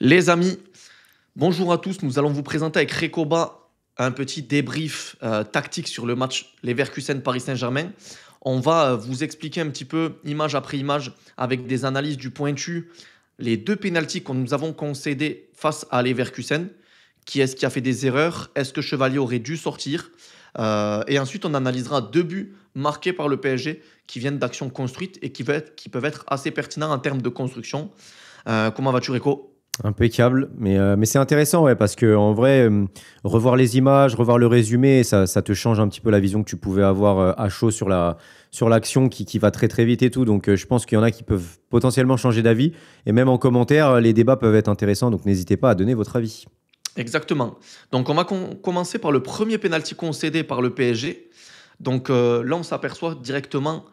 Les amis, bonjour à tous. Nous allons vous présenter avec Rekoba un petit débrief tactique sur le match Leverkusen-Paris Saint-Germain. On va vous expliquer un petit peu, image après image, avec des analyses du pointu, les deux pénaltys que nous avons concédés face à Leverkusen. Qui est-ce qui a fait des erreurs? Est-ce que Chevalier aurait dû sortir? Et ensuite, on analysera deux buts marqués par le PSG qui viennent d'actions construites et qui peuvent être assez pertinents en termes de construction. Comment vas-tu, Reko? Impeccable, mais c'est intéressant, ouais, parce que en vrai, revoir les images, revoir le résumé, ça te change un petit peu la vision que tu pouvais avoir à chaud sur l'action qui va très très vite et tout. Donc je pense qu'il y en a qui peuvent potentiellement changer d'avis. Et même en commentaire, les débats peuvent être intéressants. Donc n'hésitez pas à donner votre avis. Exactement. Donc, on va commencer par le premier penalty concédé par le PSG. Donc, là, on s'aperçoit directement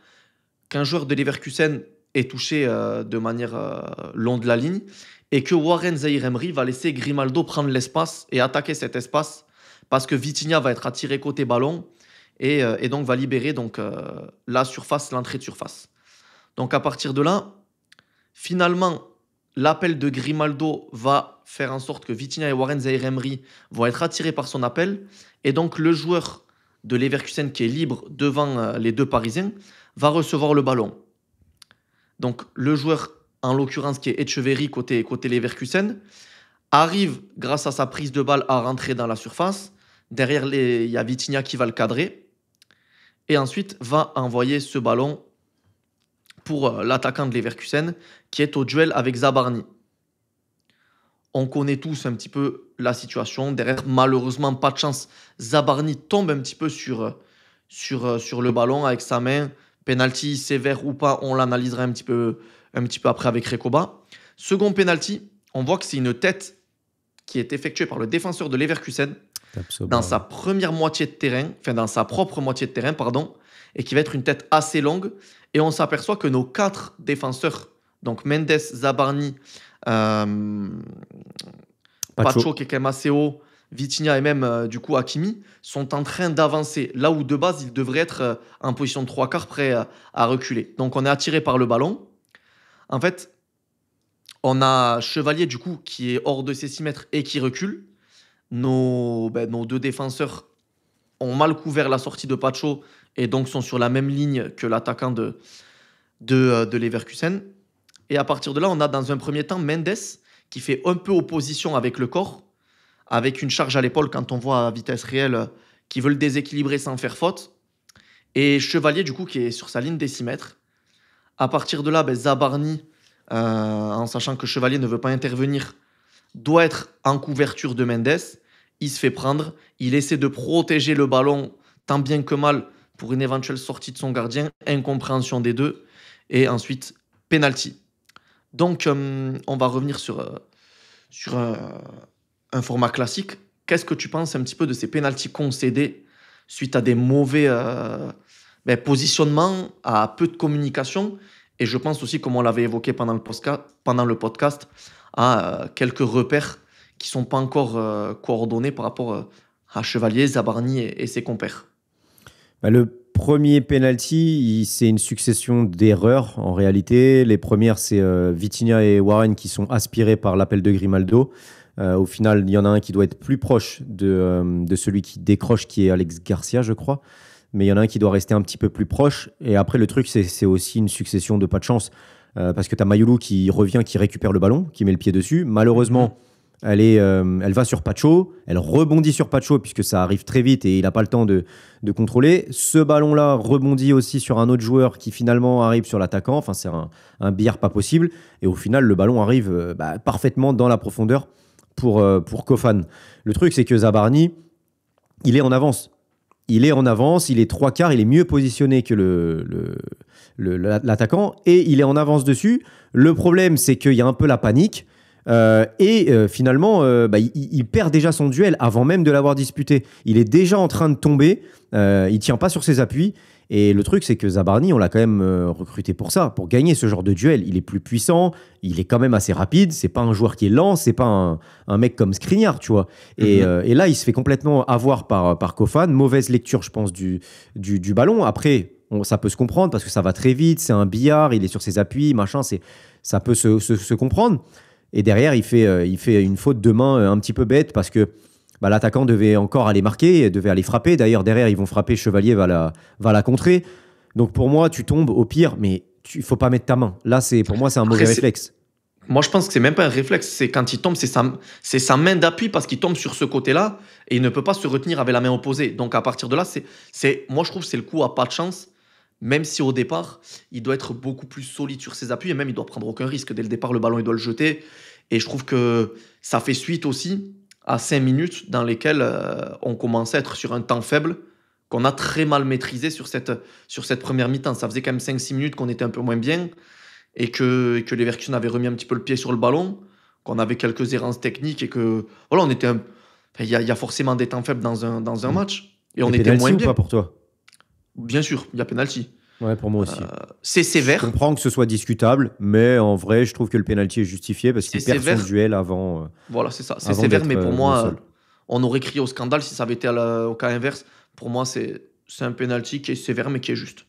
qu'un joueur de Leverkusen est touché de manière long de la ligne et que Warren Zaïre-Emery va laisser Grimaldo prendre l'espace et attaquer cet espace parce que Vitinha va être attiré côté ballon et donc va libérer la surface, l'entrée de surface. Donc, à partir de là, finalement, l'appel de Grimaldo va faire en sorte que Vitinha et Warren Zaïre-Emery vont être attirés par son appel. Et donc, le joueur de Leverkusen qui est libre devant les deux Parisiens va recevoir le ballon. Donc, le joueur, en l'occurrence, qui est Etcheverry côté Leverkusen, arrive, grâce à sa prise de balle, à rentrer dans la surface. Derrière, il y a Vitinha qui va le cadrer. Et ensuite, va envoyer ce ballon pour l'attaquant de Leverkusen, qui est au duel avec Zabarni. On connaît tous un petit peu la situation. Derrière, malheureusement, pas de chance. Zabarni tombe un petit peu sur le ballon avec sa main. Penalty sévère ou pas, on l'analysera un petit peu après avec Rekoba. Second penalty, on voit que c'est une tête qui est effectuée par le défenseur de Leverkusen dans sa première moitié de terrain, enfin dans sa propre moitié de terrain, pardon, et qui va être une tête assez longue. Et on s'aperçoit que nos quatre défenseurs, donc Mendes, Zabarni, Pacho qui est quand même assez haut, Vitinha et même du coup Hakimi, sont en train d'avancer. Là où de base, ils devraient être en position de trois quarts prêts à reculer. Donc on est attiré par le ballon. En fait, on a Chevalier du coup qui est hors de ses 6 mètres et qui recule. Nos deux défenseurs ont mal couvert la sortie de Pacho et donc sont sur la même ligne que l'attaquant de Leverkusen. Et à partir de là, on a dans un premier temps Mendes qui fait un peu opposition avec le corps, avec une charge à l'épaule quand on voit à vitesse réelle qui veut le déséquilibrer sans faire faute. Et Chevalier, du coup, qui est sur sa ligne des 6 mètres. À partir de là, Zabarni, en sachant que Chevalier ne veut pas intervenir, doit être en couverture de Mendes. Il se fait prendre. Il essaie de protéger le ballon tant bien que mal pour une éventuelle sortie de son gardien. Incompréhension des deux. Et ensuite, penalty. Donc, on va revenir sur un format classique. Qu'est-ce que tu penses un petit peu de ces pénaltys concédés suite à des mauvais positionnements, à peu de communication? Et je pense aussi, comme on l'avait évoqué pendant le podcast, à quelques repères qui ne sont pas encore coordonnés par rapport à Chevalier, Zabarni et ses compères. Le premier penalty, c'est une succession d'erreurs en réalité. Les premières, c'est Vitinha et Warren qui sont aspirés par l'appel de Grimaldo. Au final, il y en a un qui doit être plus proche de celui qui décroche, qui est Alex Garcia, je crois. Mais il y en a un qui doit rester un petit peu plus proche. Et après, le truc, c'est aussi une succession de pas de chance. Parce que tu as Mayulu qui revient, qui récupère le ballon, qui met le pied dessus. Malheureusement, elle va sur Pacho, elle rebondit sur Pacho puisque ça arrive très vite et il n'a pas le temps de contrôler. Ce ballon-là rebondit aussi sur un autre joueur qui finalement arrive sur l'attaquant. Enfin, c'est un billard pas possible. Et au final, le ballon arrive parfaitement dans la profondeur pour Kofan. Le truc, c'est que Zabarni, il est en avance. Il est trois quarts, il est mieux positionné que l'attaquant et il est en avance dessus. Le problème, c'est qu'il y a un peu la panique. Finalement, il perd déjà son duel avant même de l'avoir disputé. Il est déjà en train de tomber, il tient pas sur ses appuis. Et le truc, c'est que Zabarni, on l'a quand même recruté pour ça, pour gagner ce genre de duel. Il est plus puissant, il est quand même assez rapide. C'est pas un joueur qui est lent, c'est pas un mec comme Skriniar, tu vois. Et là, il se fait complètement avoir par Kofan. Mauvaise lecture, je pense, du ballon. Après, ça peut se comprendre parce que ça va très vite. C'est un billard, il est sur ses appuis, machin. Ça peut se comprendre. Et derrière, il fait une faute de main un petit peu bête parce que l'attaquant devait encore aller marquer, devait aller frapper. D'ailleurs, derrière, ils vont frapper, Chevalier va la contrer. Donc pour moi, tu tombes au pire, mais il ne faut pas mettre ta main. Là, pour moi, c'est un mauvais Après, réflexe. moi, je pense que c'est même pas un réflexe. C'est quand il tombe, c'est sa main d'appui parce qu'il tombe sur ce côté-là et il ne peut pas se retenir avec la main opposée. Donc, à partir de là, moi, je trouve que c'est le coup à pas de chance. Même si au départ, il doit être beaucoup plus solide sur ses appuis et même il doit prendre aucun risque. Dès le départ, le ballon, il doit le jeter. Et je trouve que ça fait suite aussi à 5 minutes dans lesquelles on commençait à être sur un temps faible qu'on a très mal maîtrisé sur cette première mi-temps. Ça faisait quand même 5-6 minutes qu'on était un peu moins bien et que Leverkusen avait remis un petit peu le pied sur le ballon, qu'on avait quelques errances techniques et que voilà, il y a forcément des temps faibles dans un match et on Et était moins penalty ou bien. pas pour toi? Bien sûr, il y a penalty. Ouais, pour moi aussi. C'est Je sévère, comprends que ce soit discutable, mais en vrai, je trouve que le penalty est justifié parce c'est qu'il perd son sévère. duel avant, Voilà, c'est ça. C'est avant sévère, d'être mais pour au moi, sol. on aurait crié au scandale si ça avait été au cas inverse. Pour moi, c'est un penalty qui est sévère, mais qui est juste.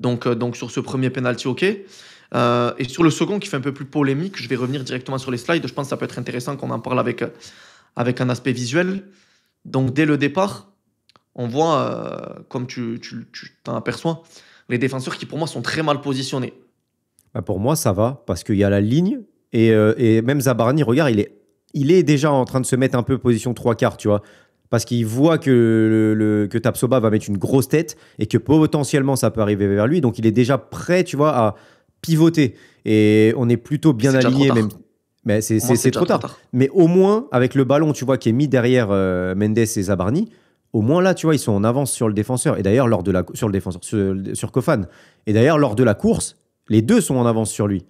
Donc sur ce premier penalty, ok. Et sur le second, qui fait un peu plus polémique, je vais revenir directement sur les slides. Je pense que ça peut être intéressant qu'on en parle avec un aspect visuel. Donc dès le départ, on voit, comme tu t'en aperçois, les défenseurs qui pour moi sont très mal positionnés. Pour moi, ça va parce qu'il y a la ligne et même Zabarni, regarde, il est déjà en train de se mettre un peu position 3/4, tu vois. Parce qu'il voit que Tapsoba va mettre une grosse tête et que potentiellement ça peut arriver vers lui. Donc il est déjà prêt, tu vois, à pivoter. Et on est plutôt bien C'est déjà trop aligné, tard. même. Mais c'est Pour moi, c'est déjà trop trop tard. tard. Mais au moins, avec le ballon, tu vois, qui est mis derrière Mendes et Zabarni, au moins là, tu vois, ils sont en avance sur le défenseur. Et d'ailleurs, sur le défenseur, sur Kofan. Et d'ailleurs, lors de la course, les deux sont en avance sur lui.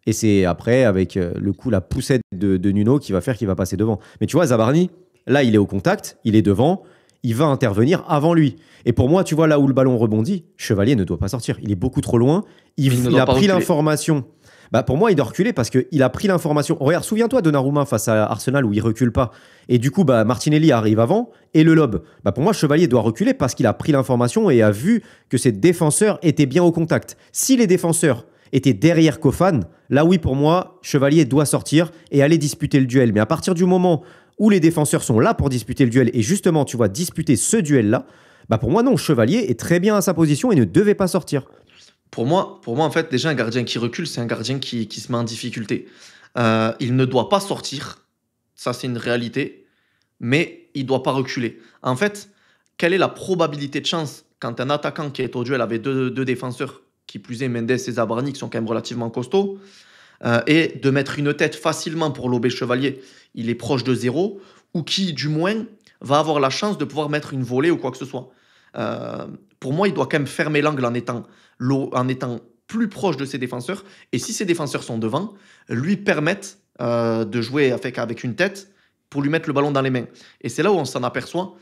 Et c'est après, avec le coup, la poussette de Nuno qui va faire qu'il va passer devant. Mais tu vois, Zabarni, là, il est au contact, il est devant, il va intervenir avant lui. Et pour moi, tu vois, là où le ballon rebondit, Chevalier ne doit pas sortir. Il est beaucoup trop loin. Il ne Il doit a pas pris reculer. l'information. Pour moi, il doit reculer parce qu'il a pris l'information. Regarde, souviens-toi de Donnarumma face à Arsenal où il recule pas. Et du coup, Martinelli arrive avant et le lobe. Pour moi, Chevalier doit reculer parce qu'il a pris l'information et a vu que ses défenseurs étaient bien au contact. Si les défenseurs étaient derrière Kofan, là oui, pour moi, Chevalier doit sortir et aller disputer le duel. Mais à partir du moment où les défenseurs sont là pour disputer le duel et justement, tu vois, disputer ce duel-là, pour moi, non, Chevalier est très bien à sa position et ne devait pas sortir. Pour moi, en fait, déjà, un gardien qui recule, c'est un gardien qui se met en difficulté. Il ne doit pas sortir, ça c'est une réalité, mais il ne doit pas reculer. En fait, quelle est la probabilité de chance quand un attaquant qui est au duel avec deux défenseurs, qui plus est Mendes et Zabarni, qui sont quand même relativement costauds, et de mettre une tête facilement pour lober Chevalier, il est proche de zéro, ou qui, du moins, va avoir la chance de pouvoir mettre une volée ou quoi que ce soit. Pour moi, il doit quand même fermer l'angle en étant plus proche de ses défenseurs. Et si ses défenseurs sont devant, lui permettent de jouer avec une tête pour lui mettre le ballon dans les mains. Et c'est là où on s'en aperçoit.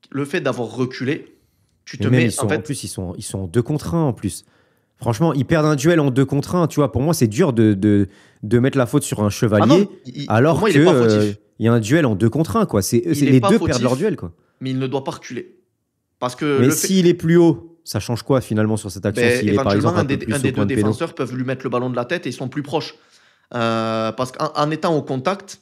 Le fait d'avoir reculé, tu te Mais même, mets en en fait. plus, ils sont en 2 contre 1 en plus. Franchement, ils perdent un duel en 2 contre 1. Tu vois, pour moi, c'est dur de mettre la faute sur un Ah chevalier non, pour alors moi, il que n'est pas fautif. il y a un duel en 2 contre 1. Quoi. Il n'est Les pas deux fautif, perdent leur duel. Quoi. mais il ne doit pas reculer. Parce que Mais le fait. s'il est plus haut, ça change quoi finalement sur cette action s'il est par Éventuellement, exemple un peu un plus des au deux point de péno? défenseurs peuvent lui mettre le ballon de la tête et ils sont plus proches. Parce qu'en étant au contact,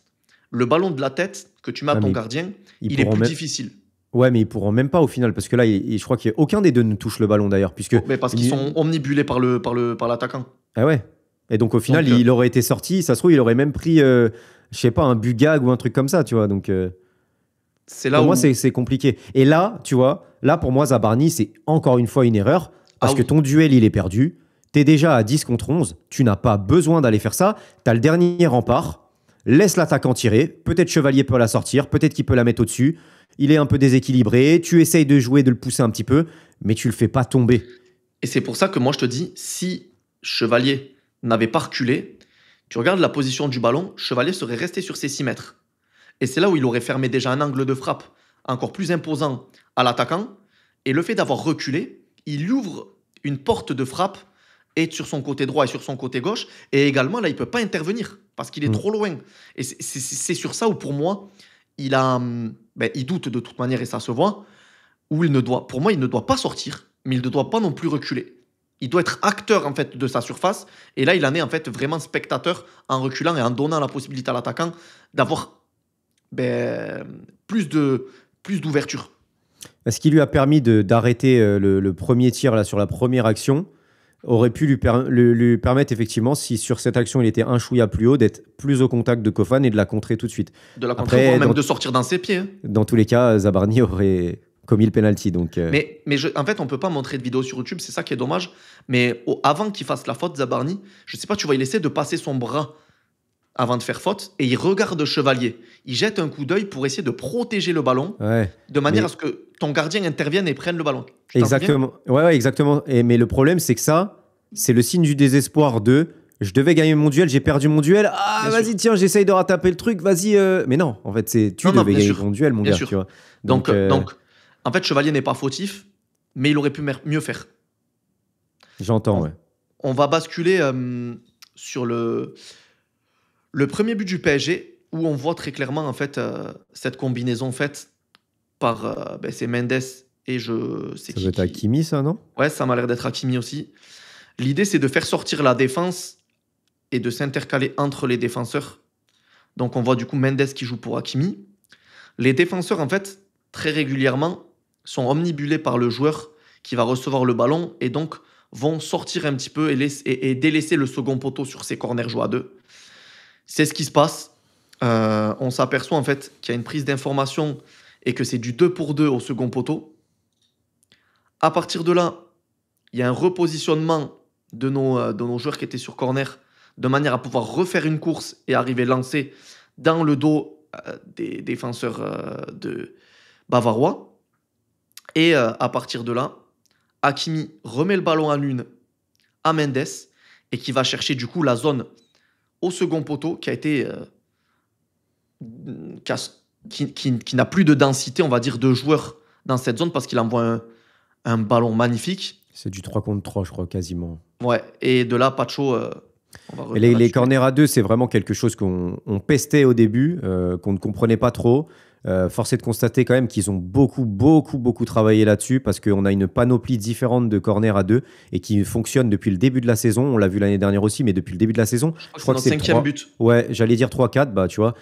le ballon de la tête que tu mets à Ah, ton mais gardien, ils il est pourront plus même... difficile. Ouais, mais ils pourront même pas au final parce que là, je crois qu'aucun des deux ne touche le ballon d'ailleurs. Puisque... Mais parce qu'ils sont omnibulés par l'attaquant. Ah ouais. Et donc au final, Donc, il aurait été sorti. Ça se trouve, il aurait même pris, je sais pas, un but gag ou un truc comme ça, tu vois. Donc c'est là pour où. moi, c'est compliqué. Et là, tu vois, là pour moi, Zabarni, c'est encore une fois une erreur parce que Oui. ton duel, il est perdu. T'es déjà à 10 contre 11. Tu n'as pas besoin d'aller faire ça. T'as le dernier rempart. Laisse l'attaquant tirer. Peut-être Chevalier peut la sortir. Peut-être qu'il peut la mettre au-dessus. Il est un peu déséquilibré. Tu essayes de jouer, de le pousser un petit peu, mais tu le fais pas tomber. Et c'est pour ça que moi je te dis, si Chevalier n'avait pas reculé, tu regardes la position du ballon, Chevalier serait resté sur ses 6 mètres. Et c'est là où il aurait fermé déjà un angle de frappe encore plus imposant à l'attaquant. Et le fait d'avoir reculé, il lui ouvre une porte de frappe et sur son côté droit et sur son côté gauche. Et également, là, il ne peut pas intervenir parce qu'il est trop loin. Et c'est sur ça où, pour moi, il doute de toute manière et ça se voit. Pour moi, il ne doit pas sortir, mais il ne doit pas non plus reculer. Il doit être acteur en fait de sa surface. Et là, il en est en fait vraiment spectateur en reculant et en donnant la possibilité à l'attaquant d'avoir ben, plus d'ouverture. Ce qui lui a permis d'arrêter le premier tir là, sur la première action aurait pu lui permettre effectivement, si sur cette action il était un chouïa plus haut, d'être plus au contact de Kofan et de la contrer tout de suite. De la contrer, voire même de sortir dans ses pieds. Hein. Dans tous les cas, Zabarni aurait commis le penalty. Donc, en fait, on peut pas montrer de vidéo sur YouTube, c'est ça qui est dommage. Mais avant qu'il fasse la faute, Zabarni, je sais pas, tu vois, il essaie de passer son bras avant de faire faute et il regarde Chevalier. Il jette un coup d'œil pour essayer de protéger le ballon de manière à ce que ton gardien intervienne et prenne le ballon. Exactement. Ouais, exactement. Mais le problème, c'est que ça, c'est le signe du désespoir de je devais gagner mon duel, j'ai perdu mon duel. Ah, bien vas-y, sûr. Tiens, j'essaye de rattraper le truc, vas-y. Mais non, en fait, tu devais gagner ton duel, mon gars. Tu vois. Donc, en fait, Chevalier n'est pas fautif, mais il aurait pu mieux faire. J'entends, ouais. On va basculer sur le premier but du PSG, où on voit très clairement en fait, cette combinaison faite par c'est Mendes et ça doit être Hakimi, ça, non? Ouais, ça m'a l'air d'être Hakimi aussi. L'idée, c'est de faire sortir la défense et de s'intercaler entre les défenseurs. Donc, on voit du coup Mendes qui joue pour Hakimi. Les défenseurs, en fait, très régulièrement, sont omnibulés par le joueur qui va recevoir le ballon et donc vont sortir un petit peu et délaisser le second poteau sur ses corners joués à deux. C'est ce qui se passe. On s'aperçoit en fait qu'il y a une prise d'information et que c'est du 2 pour 2 au second poteau. À partir de là, il y a un repositionnement de nos joueurs qui étaient sur corner de manière à pouvoir refaire une course et arriver lancé dans le dos des défenseurs de bavarois. Et à partir de là, Hakimi remet le ballon à l'une à Mendes et qui va chercher du coup la zone au second poteau qui a été qui n'a plus de densité, on va dire, de joueurs dans cette zone parce qu'il envoie un ballon magnifique. C'est du 3 contre 3, je crois, quasiment. Ouais, et de là, Pacho, les corners à deux, c'est vraiment quelque chose qu'on pestait au début, qu'on ne comprenait pas trop. Force est de constater quand même qu'ils ont beaucoup travaillé là-dessus parce qu'on a une panoplie différente de corners à deux et qui fonctionne depuis le début de la saison. On l'a vu l'année dernière aussi, mais depuis le début de la saison, je crois que c'est le 5e but. Ouais, j'allais dire 3-4, bah tu vois,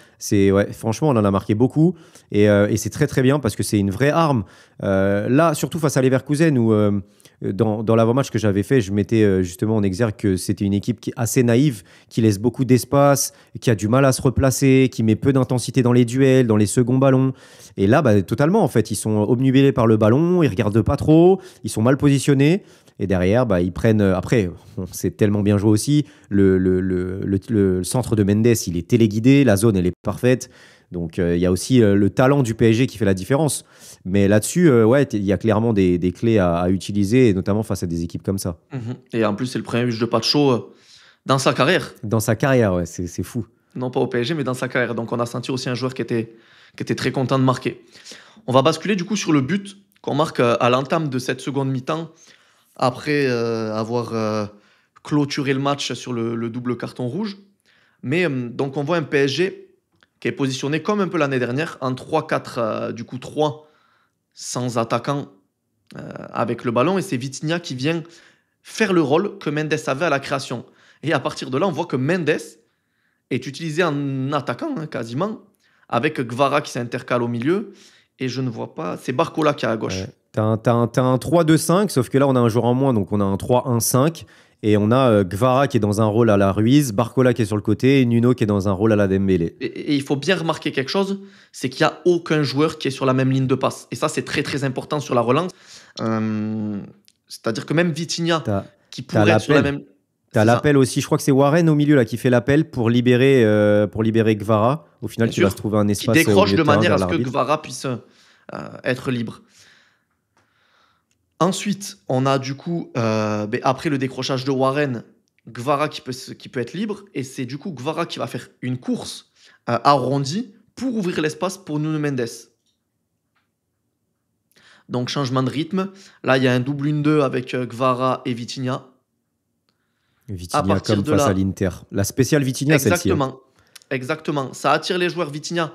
franchement, on en a marqué beaucoup et c'est très bien parce que c'est une vraie arme. Là, surtout face à Leverkusen où dans l'avant-match que j'avais fait, je mettais justement en exergue que c'était une équipe qui est assez naïve, qui laisse beaucoup d'espace, qui a du mal à se replacer, qui met peu d'intensité dans les duels, dans les seconds ballons. Et là, totalement, en fait, ils sont obnubilés par le ballon, ils regardent pas trop, ils sont mal positionnés. Et derrière, ils prennent... Après, c'est tellement bien joué aussi. Le centre de Mendes, il est téléguidé, la zone, elle est parfaite. Donc, il y a aussi le talent du PSG qui fait la différence. Mais là-dessus, il y a clairement des clés à utiliser, et notamment face à des équipes comme ça. Et en plus, c'est le premier but de Pacho dans sa carrière. Dans sa carrière, ouais, c'est fou. Non pas au PSG, mais dans sa carrière. Donc, on a senti aussi un joueur qui était très content de marquer. On va basculer du coup sur le but qu'on marque à l'entame de cette seconde mi-temps, après avoir clôturé le match sur le double carton rouge. Mais donc, on voit un PSG qui est positionné comme un peu l'année dernière, en 3-4, du coup 3 sans attaquant avec le ballon. Et c'est Vitinha qui vient faire le rôle que Mendes avait à la création. Et à partir de là, on voit que Mendes est utilisé en attaquant, quasiment, avec Gvara qui s'intercale au milieu. Et je ne vois pas... C'est Barcola qui est à gauche. Ouais. T'as un 3-2-5, sauf que là, on a un joueur en moins, donc on a un 3-1-5. Et on a Gvara qui est dans un rôle à la Ruiz, Barcola qui est sur le côté et Nuno qui est dans un rôle à la Dembélé. Et il faut bien remarquer quelque chose, c'est qu'il n'y a aucun joueur qui est sur la même ligne de passe. Et ça, c'est très important sur la relance. C'est-à-dire que même Vitinha, qui pourrait être sur la même... T'as l'appel aussi, je crois que c'est Warren au milieu là, qui fait l'appel pour libérer Gvara. Au final, tu vas se trouver un espace qui décroche de manière à ce que Gvara puisse être libre. Ensuite, on a du coup, après le décrochage de Warren, Gvara qui peut être libre. Et c'est du coup Gvara qui va faire une course arrondie pour ouvrir l'espace pour Nuno Mendes. Donc, changement de rythme. Là, il y a un double 1-2 avec Gvara et Vitinha. Vitinha comme face à l'Inter. La spéciale Vitinha, celle-ci. Exactement. Ça attire les joueurs. Vitinha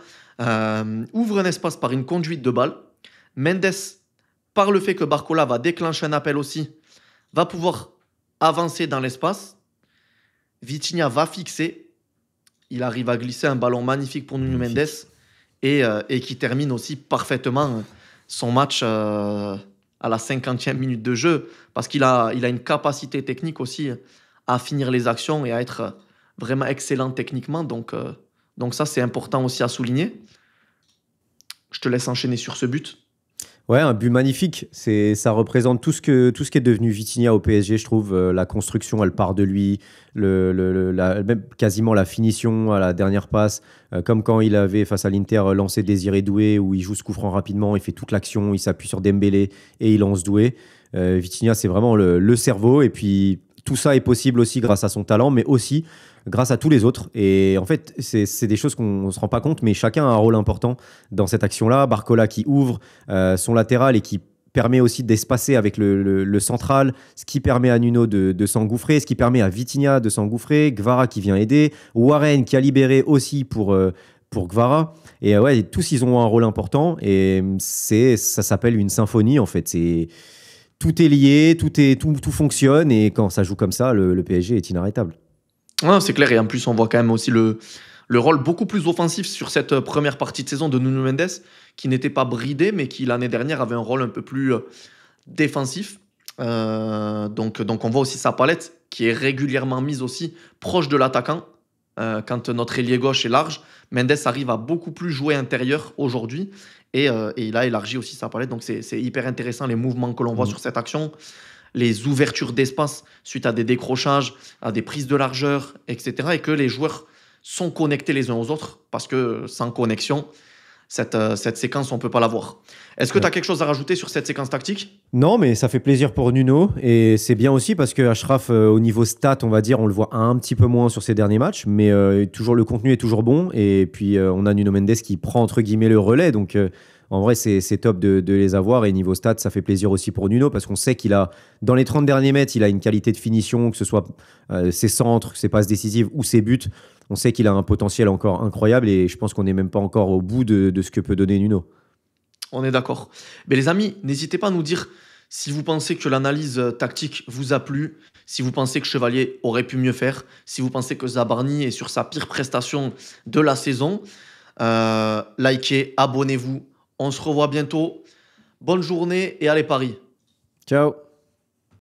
ouvre un espace par une conduite de balle. Mendes, par le fait que Barcola va déclencher un appel aussi, va pouvoir avancer dans l'espace. Vitinha va fixer. Il arrive à glisser un ballon magnifique pour Nuno Mendes et qui termine aussi parfaitement son match à la 50e minute de jeu parce qu'il a une capacité technique aussi à finir les actions et à être vraiment excellent techniquement. Donc ça, c'est important aussi à souligner. Je te laisse enchaîner sur ce but. Ouais, un but magnifique. Ça représente tout ce qui est devenu Vitinha au PSG, je trouve. La construction, elle part de lui. Même quasiment la finition à la dernière passe. Comme quand il avait, face à l'Inter, lancé Désiré Doué, où il joue ce coup franc rapidement, il fait toute l'action, il s'appuie sur Dembélé et il lance Doué. Vitinha, c'est vraiment le cerveau. Et puis, tout ça est possible aussi grâce à son talent, mais aussi grâce à tous les autres. Et en fait, c'est des choses qu'on ne se rend pas compte, mais chacun a un rôle important dans cette action-là. Barcola qui ouvre son latéral et qui permet aussi d'espacer avec le central, ce qui permet à Nuno de s'engouffrer, ce qui permet à Vitinha de s'engouffrer, Gvara qui vient aider, Warren qui a libéré aussi pour Gvara. Et ouais, tous ils ont un rôle important et ça s'appelle une symphonie en fait. Tout est lié, tout fonctionne et quand ça joue comme ça, le PSG est inarrêtable. Ouais, c'est clair, et en plus, on voit quand même aussi le rôle beaucoup plus offensif sur cette première partie de saison de Nuno Mendes, qui n'était pas bridé, mais qui l'année dernière avait un rôle un peu plus défensif. Donc on voit aussi sa palette qui est régulièrement mise aussi proche de l'attaquant. Quand notre ailier gauche est large, Mendes arrive à beaucoup plus jouer intérieur aujourd'hui et il a élargi aussi sa palette. Donc c'est hyper intéressant les mouvements que l'on voit sur cette action, les ouvertures d'espace suite à des décrochages, à des prises de largeur, etc. Et que les joueurs sont connectés les uns aux autres parce que sans connexion, cette séquence, on ne peut pas la voir. Est-ce que tu as quelque chose à rajouter sur cette séquence tactique ? Non, mais ça fait plaisir pour Nuno et c'est bien aussi parce que Achraf, au niveau stat, on va dire, on le voit un petit peu moins sur ses derniers matchs, mais toujours le contenu est toujours bon et puis on a Nuno Mendes qui prend entre guillemets le relais, donc en vrai c'est top de les avoir et niveau stat, ça fait plaisir aussi pour Nuno parce qu'on sait qu'il a, dans les 30 derniers mètres, il a une qualité de finition, que ce soit ses centres, ses passes décisives ou ses buts. On sait qu'il a un potentiel encore incroyable et je pense qu'on n'est même pas encore au bout de ce que peut donner Nuno. On est d'accord. Mais les amis, n'hésitez pas à nous dire si vous pensez que l'analyse tactique vous a plu, si vous pensez que Chevalier aurait pu mieux faire, si vous pensez que Zabarni est sur sa pire prestation de la saison. Likez, abonnez-vous. On se revoit bientôt. Bonne journée et allez Paris. Ciao.